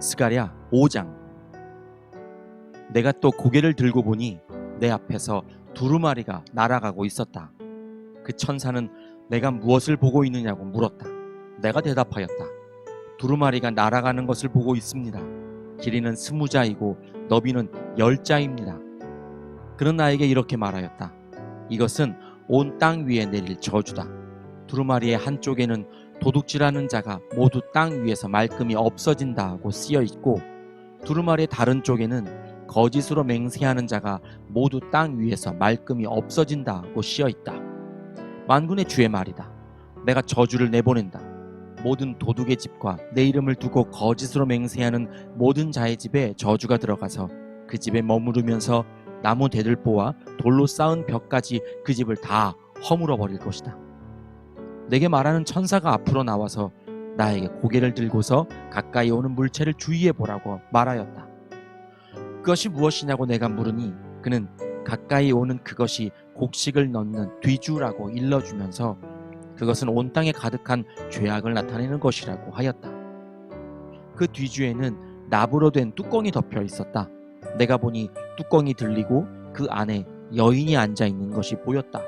스가랴 5장. 내가 또 고개를 들고 보니 내 앞에서 두루마리가 날아가고 있었다. 그 천사는 내가 무엇을 보고 있느냐고 물었다. 내가 대답하였다. 두루마리가 날아가는 것을 보고 있습니다. 길이는 20자이고 너비는 10자입니다. 그는 나에게 이렇게 말하였다. 이것은 온 땅 위에 내릴 저주다. 두루마리의 한쪽에는 도둑질하는 자가 모두 땅 위에서 말끔히 없어진다고 쓰여 있고, 두루마리의 다른 쪽에는 거짓으로 맹세하는 자가 모두 땅 위에서 말끔히 없어진다고 쓰여 있다. 만군의 주의 말이다. 내가 저주를 내보낸다. 모든 도둑의 집과 내 이름을 두고 거짓으로 맹세하는 모든 자의 집에 저주가 들어가서 그 집에 머무르면서 나무 대들보와 돌로 쌓은 벽까지 그 집을 다 허물어 버릴 것이다. 내게 말하는 천사가 앞으로 나와서 나에게 고개를 들고서 가까이 오는 물체를 주의해 보라고 말하였다. 그것이 무엇이냐고 내가 물으니 그는 가까이 오는 그것이 곡식을 넣는 뒤주라고 일러주면서 그것은 온 땅에 가득한 죄악을 나타내는 것이라고 하였다. 그 뒤주에는 나무로 된 뚜껑이 덮여 있었다. 내가 보니 뚜껑이 들리고 그 안에 여인이 앉아 있는 것이 보였다.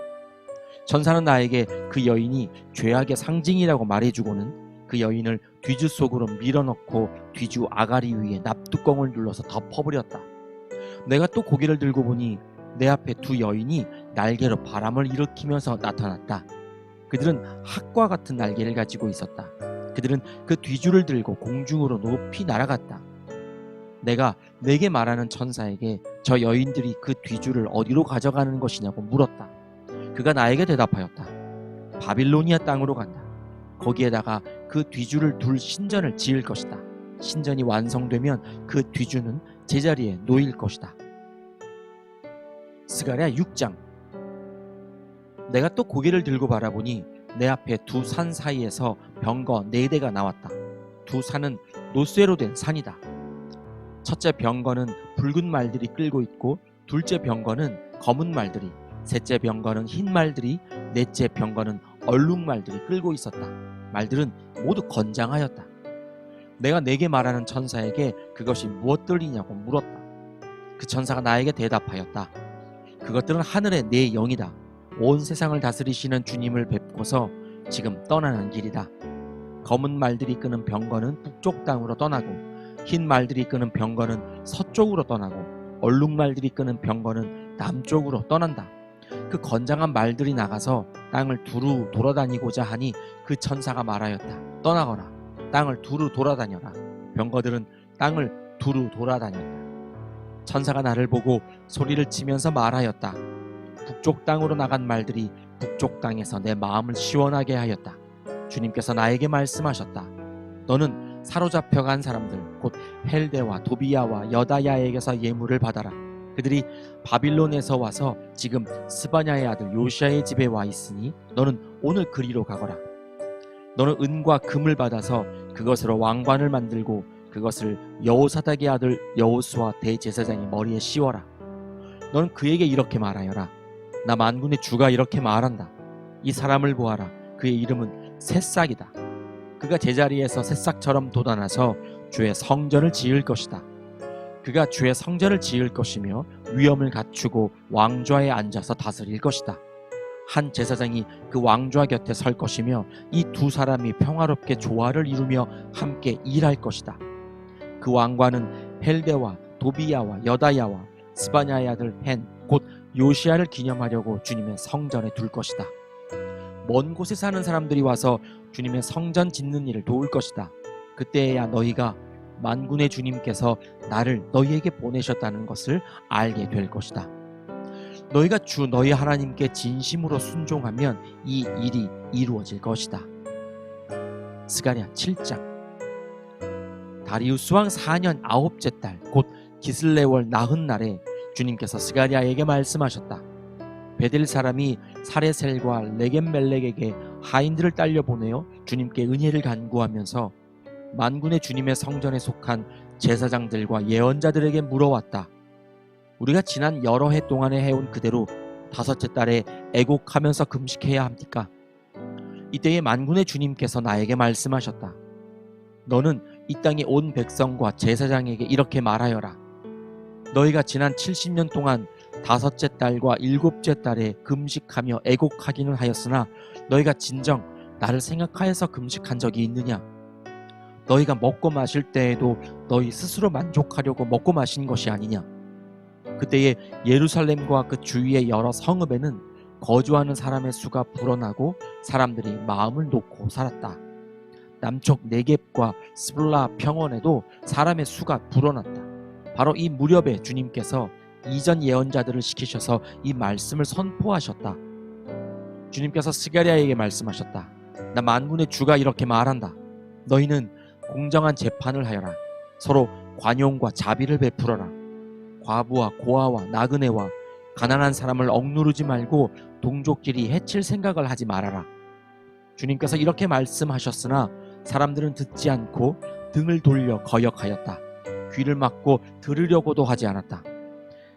천사는 나에게 그 여인이 죄악의 상징이라고 말해주고는 그 여인을 뒤주 속으로 밀어넣고 뒤주 아가리 위에 납뚜껑을 눌러서 덮어버렸다. 내가 또 고개를 들고 보니 내 앞에 두 여인이 날개로 바람을 일으키면서 나타났다. 그들은 학과 같은 날개를 가지고 있었다. 그들은 그 뒤주를 들고 공중으로 높이 날아갔다. 내가 내게 말하는 천사에게 저 여인들이 그 뒤주를 어디로 가져가는 것이냐고 물었다. 그가 나에게 대답하였다. 바빌로니아 땅으로 간다. 거기에다가 그 뒤주를 둘 신전을 지을 것이다. 신전이 완성되면 그 뒤주는 제자리에 놓일 것이다. 스가랴 6장. 내가 또 고개를 들고 바라보니 내 앞에 두 산 사이에서 병거 4대가 나왔다. 두 산은 노쇠로 된 산이다. 첫째 병거는 붉은 말들이 끌고 있고, 둘째 병거는 검은 말들이, 셋째 병거는 흰 말들이, 넷째 병거는 얼룩 말들이 끌고 있었다. 말들은 모두 건장하였다. 내가 내게 말하는 천사에게 그것이 무엇들이냐고 물었다. 그 천사가 나에게 대답하였다. 그것들은 하늘의 네 영이다. 온 세상을 다스리시는 주님을 뵙고서 지금 떠나는 길이다. 검은 말들이 끄는 병거는 북쪽 땅으로 떠나고, 흰 말들이 끄는 병거는 서쪽으로 떠나고, 얼룩 말들이 끄는 병거는 남쪽으로 떠난다. 그 건장한 말들이 나가서 땅을 두루 돌아다니고자 하니 그 천사가 말하였다. 떠나거라. 땅을 두루 돌아다녀라. 병거들은 땅을 두루 돌아다녔다. 천사가 나를 보고 소리를 치면서 말하였다. 북쪽 땅으로 나간 말들이 북쪽 땅에서 내 마음을 시원하게 하였다. 주님께서 나에게 말씀하셨다. 너는 사로잡혀간 사람들 곧 헬데와 도비야와 여다야에게서 예물을 받아라. 그들이 바빌론에서 와서 지금 스바냐의 아들 요시야의 집에 와 있으니 너는 오늘 그리로 가거라. 너는 은과 금을 받아서 그것으로 왕관을 만들고 그것을 여호사닥의 아들 여호수아 대제사장이 머리에 씌워라. 너는 그에게 이렇게 말하여라. 나 만군의 주가 이렇게 말한다. 이 사람을 보아라. 그의 이름은 새싹이다. 그가 제자리에서 새싹처럼 돋아나서 주의 성전을 지을 것이다. 그가 주의 성전을 지을 것이며 위엄을 갖추고 왕좌에 앉아서 다스릴 것이다. 한 제사장이 그 왕좌 곁에 설 것이며 이 두 사람이 평화롭게 조화를 이루며 함께 일할 것이다. 그 왕관은 헬데와 도비야와 여다야와 스바냐의 아들 헨 곧 요시야를 기념하려고 주님의 성전에 둘 것이다. 먼 곳에 사는 사람들이 와서 주님의 성전 짓는 일을 도울 것이다. 그때야 너희가 만군의 주님께서 나를 너희에게 보내셨다는 것을 알게 될 것이다. 너희가 주 너희 하나님께 진심으로 순종하면 이 일이 이루어질 것이다. 스가랴 7장. 다리우스 왕 4년 9째 달 곧 기슬레월 나흔 날에 주님께서 스가랴에게 말씀하셨다. 베델 사람이 사레셀과 레겜멜렉에게 하인들을 딸려 보내어 주님께 은혜를 간구하면서 만군의 주님의 성전에 속한 제사장들과 예언자들에게 물어왔다. 우리가 지난 여러 해 동안에 해온 그대로 5째 달에 애곡하면서 금식해야 합니까? 이때에 만군의 주님께서 나에게 말씀하셨다. 너는 이 땅의 온 백성과 제사장에게 이렇게 말하여라. 너희가 지난 70년 동안 다섯째 달과 일곱째 달에 금식하며 애곡하기는 하였으나 너희가 진정 나를 생각하여서 금식한 적이 있느냐? 너희가 먹고 마실 때에도 너희 스스로 만족하려고 먹고 마신 것이 아니냐? 그때에 예루살렘과 그 주위의 여러 성읍에는 거주하는 사람의 수가 불어나고 사람들이 마음을 놓고 살았다. 남쪽 네겝과 스불라 평원에도 사람의 수가 불어났다. 바로 이 무렵에 주님께서 이전 예언자들을 시키셔서 이 말씀을 선포하셨다. 주님께서 스가랴에게 말씀하셨다. 나 만군의 주가 이렇게 말한다. 너희는 공정한 재판을 하여라. 서로 관용과 자비를 베풀어라. 과부와 고아와 나그네와 가난한 사람을 억누르지 말고 동족끼리 해칠 생각을 하지 말아라. 주님께서 이렇게 말씀하셨으나 사람들은 듣지 않고 등을 돌려 거역하였다. 귀를 막고 들으려고도 하지 않았다.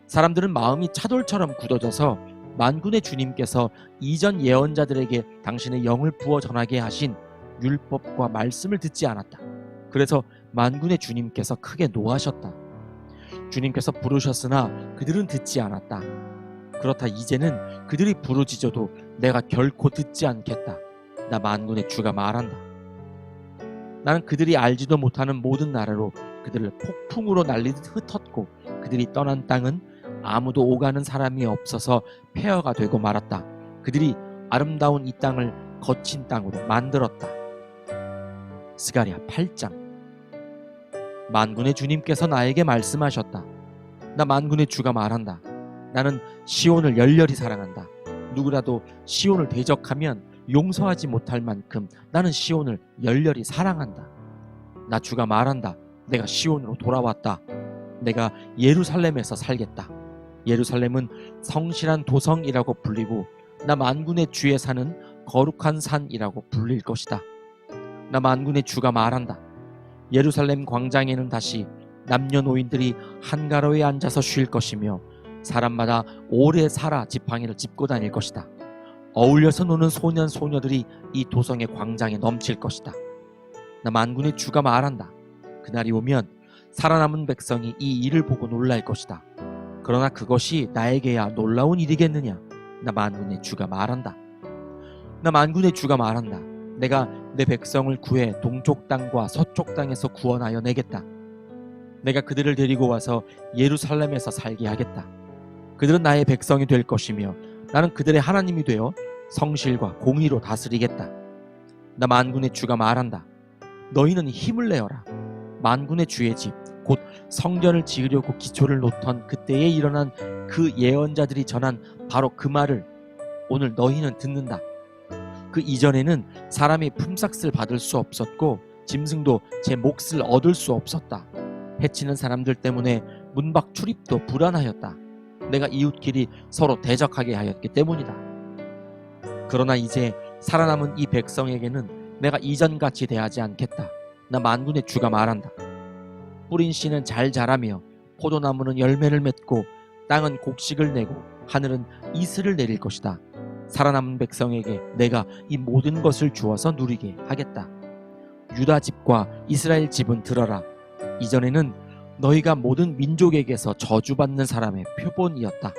사람들은 마음이 차돌처럼 굳어져서 만군의 주님께서 이전 예언자들에게 당신의 영을 부어 전하게 하신 율법과 말씀을 듣지 않았다. 그래서 만군의 주님께서 크게 노하셨다. 주님께서 부르셨으나 그들은 듣지 않았다. 그렇다 이제는 그들이 부르짖어도 내가 결코 듣지 않겠다. 나 만군의 주가 말한다. 나는 그들이 알지도 못하는 모든 나라로 그들을 폭풍으로 날리듯 흩었고 그들이 떠난 땅은 아무도 오가는 사람이 없어서 폐허가 되고 말았다. 그들이 아름다운 이 땅을 거친 땅으로 만들었다. 스가랴 8장. 만군의 주님께서 나에게 말씀하셨다. 나 만군의 주가 말한다. 나는 시온을 열렬히 사랑한다. 누구라도 시온을 대적하면 용서하지 못할 만큼 나는 시온을 열렬히 사랑한다. 나 주가 말한다. 내가 시온으로 돌아왔다. 내가 예루살렘에서 살겠다. 예루살렘은 성실한 도성이라고 불리고 나 만군의 주에 사는 거룩한 산이라고 불릴 것이다. 나 만군의 주가 말한다. 예루살렘 광장에는 다시 남녀노인들이 한가로에 앉아서 쉴 것이며 사람마다 오래 살아 지팡이를 짚고 다닐 것이다. 어울려서 노는 소년 소녀들이 이 도성의 광장에 넘칠 것이다. 나 만군의 주가 말한다. 그날이 오면 살아남은 백성이 이 일을 보고 놀랄 것이다. 그러나 그것이 나에게야 놀라운 일이겠느냐? 나 만군의 주가 말한다. 나 만군의 주가 말한다. 내가 내 백성을 구해 동쪽 땅과 서쪽 땅에서 구원하여 내겠다. 내가 그들을 데리고 와서 예루살렘에서 살게 하겠다. 그들은 나의 백성이 될 것이며 나는 그들의 하나님이 되어 성실과 공의로 다스리겠다. 나 만군의 주가 말한다. 너희는 힘을 내어라. 만군의 주의 집, 곧 성전을 지으려고 기초를 놓던 그때에 일어난 그 예언자들이 전한 바로 그 말을 오늘 너희는 듣는다. 그 이전에는 사람이 품삯을 받을 수 없었고 짐승도 제 몫을 얻을 수 없었다. 해치는 사람들 때문에 문밖 출입도 불안하였다. 내가 이웃끼리 서로 대적하게 하였기 때문이다. 그러나 이제 살아남은 이 백성에게는 내가 이전같이 대하지 않겠다. 나 만군의 주가 말한다. 뿌린 씨는 잘 자라며 포도나무는 열매를 맺고 땅은 곡식을 내고 하늘은 이슬을 내릴 것이다. 살아남은 백성에게 내가 이 모든 것을 주어서 누리게 하겠다. 유다 집과 이스라엘 집은 들어라. 이전에는 너희가 모든 민족에게서 저주받는 사람의 표본이었다.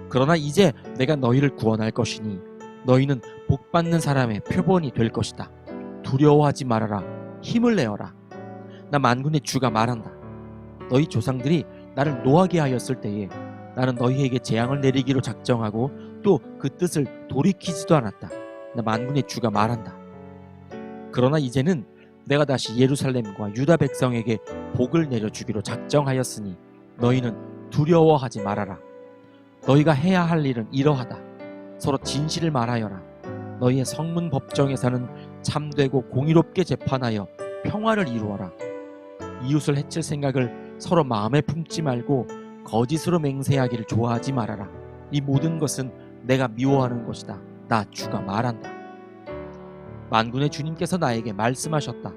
그러나 이제 내가 너희를 구원할 것이니 너희는 복받는 사람의 표본이 될 것이다. 두려워하지 말아라. 힘을 내어라. 나 만군의 주가 말한다. 너희 조상들이 나를 노하게 하였을 때에 나는 너희에게 재앙을 내리기로 작정하고 또 그 뜻을 돌이키지도 않았다. 나 만군의 주가 말한다. 그러나 이제는 내가 다시 예루살렘과 유다 백성에게 복을 내려주기로 작정하였으니 너희는 두려워하지 말아라. 너희가 해야 할 일은 이러하다. 서로 진실을 말하여라. 너희의 성문 법정에서는 참되고 공의롭게 재판하여 평화를 이루어라. 이웃을 해칠 생각을 서로 마음에 품지 말고 거짓으로 맹세하기를 좋아하지 말아라. 이 모든 것은 내가 미워하는 것이다. 나 주가 말한다. 만군의 주님께서 나에게 말씀하셨다.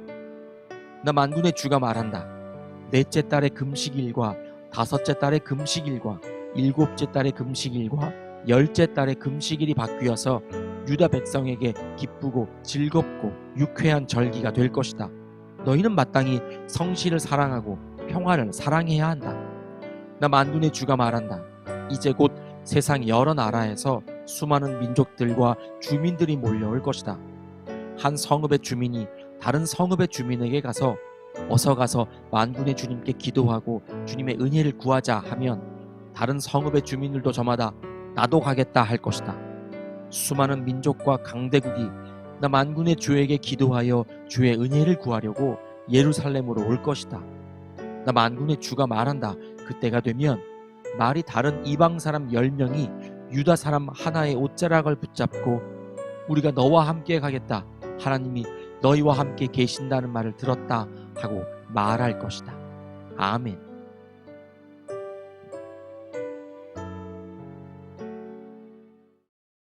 나 만군의 주가 말한다. 넷째 달의 금식일과 다섯째 달의 금식일과 일곱째 달의 금식일과 열째 달의 금식일이 바뀌어서 유다 백성에게 기쁘고 즐겁고 유쾌한 절기가 될 것이다. 너희는 마땅히 성실을 사랑하고 평화를 사랑해야 한다. 나 만군의 주가 말한다. 이제 곧 세상 여러 나라에서 수많은 민족들과 주민들이 몰려올 것이다. 한 성읍의 주민이 다른 성읍의 주민에게 가서 어서 가서 만군의 주님께 기도하고 주님의 은혜를 구하자 하면 다른 성읍의 주민들도 저마다 나도 가겠다 할 것이다. 수많은 민족과 강대국이 나 만군의 주에게 기도하여 주의 은혜를 구하려고 예루살렘으로 올 것이다. 나 만군의 주가 말한다. 그때가 되면 말이 다른 이방 사람 10명이 유다 사람 하나의 옷자락을 붙잡고 우리가 너와 함께 가겠다. 하나님이 너희와 함께 계신다는 말을 들었다 하고 말할 것이다. 아멘.